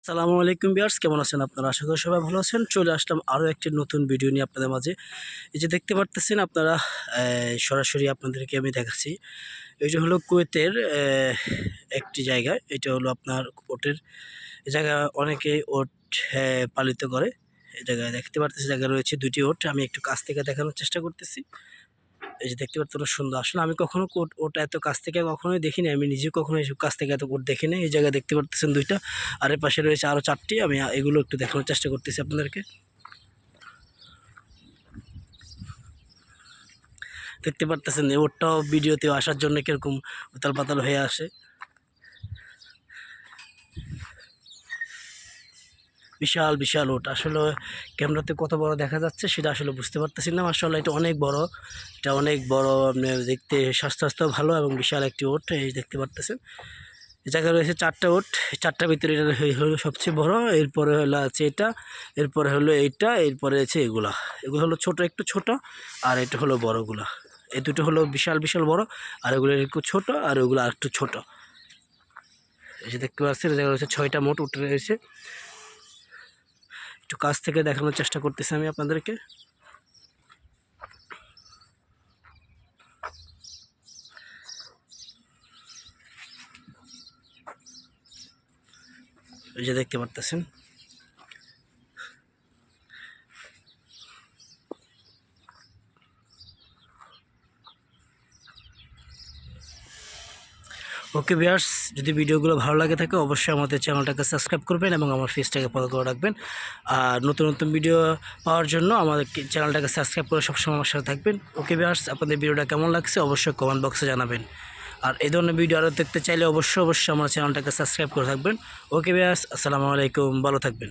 আসসালামু আলাইকুম ভিউয়ার্স, কেমন আছেন আপনারা? আশা করি সবাই ভালো আছেন। চলে আসলাম আরও একটি নতুন ভিডিও নিয়ে আপনাদের মাঝে। এই যে দেখতে পারতেছেন আপনারা, সরাসরি আপনাদেরকে আমি দেখাচ্ছি। এটা হলো কুয়েতের একটি জায়গা। এটা হলো আপনার ওটের জায়গা, অনেকে ওট পালিত করে। এই জায়গায় দেখতে পারতেছি জায়গা রয়েছে ২টি ওট। আমি একটু কাছ থেকে দেখানোর চেষ্টা করতেছি। এই যে দেখতে পাচ্ছেন সুন্দর। আসলে আমি কখনো ওটা এত কাছ থেকে কখনোই দেখিনি। আমি নিজেও কখনো এসব কাছ থেকে এত ওট দেখিনি। এই জায়গায় দেখতে পারতেছেন ২টা, আর এর পাশে রয়েছে আরও ৪টি। আমি এগুলো একটু দেখানোর চেষ্টা করতেছি আপনাদেরকে। দেখতে পারতেছেন এই ওটটাও ভিডিওতে আসার জন্য কীরকম উতাল পাতাল হয়ে আসে। বিশাল বিশাল ওট। আসলে ক্যামেরাতে কত বড় দেখা যাচ্ছে সেটা আসলে বুঝতে পারতেছি না। মাশাআল্লাহ এটা অনেক বড়, এটা অনেক বড়। আপনি দেখতে স্বাস্থ্য ভালো এবং বিশাল একটি ওট। এই দেখতে পারতেছেন এই জায়গায় রয়েছে 4টা ওট। 4টার ভিতরে এটা হলো সবচেয়ে বড়। এরপরে হলো আছে এটা, এরপরে হলো এইটা, এরপরে আছে এগুলো হলো ছোট, একটু ছোট, আর এটা হলো বড়গুলা। এই দুটো হলো বিশাল বিশাল বড়, আর এগুলো একটু ছোট, আর ওগুলো আর একটু ছোট। এই যে দেখতে পাচ্ছেন এই জায়গায় রয়েছে 6টা মোট উঠে রয়েছে। একটু কাছ থেকে দেখানোর চেষ্টা করতেছি আমি আপনাদেরকে। এই যে দেখতে পারতেছেন। ওকে ভিউয়ার্স, যদি ভিডিওগুলো ভালো লাগে থাকে অবশ্যই আমাদের চ্যানেলটাকে সাবস্ক্রাইব করবেন এবং আমার পেজটাকে ফলো করে রাখবেন। আর নতুন নতুন ভিডিও পাওয়ার জন্য আমাদের চ্যানেলটাকে সাবস্ক্রাইব করে সবসময় আমার সাথে থাকবেন। ওকে ভিউয়ার্স, আপনাদের ভিডিওটা কেমন লাগছে অবশ্যই কমেন্ট বক্সে জানাবেন। আর এই ধরনের ভিডিও আরও দেখতে চাইলে অবশ্যই আমার চ্যানেলটাকে সাবস্ক্রাইব করে থাকবেন। ওকে ভিউয়ার্স, আসসালামু আলাইকুম, ভালো থাকবেন।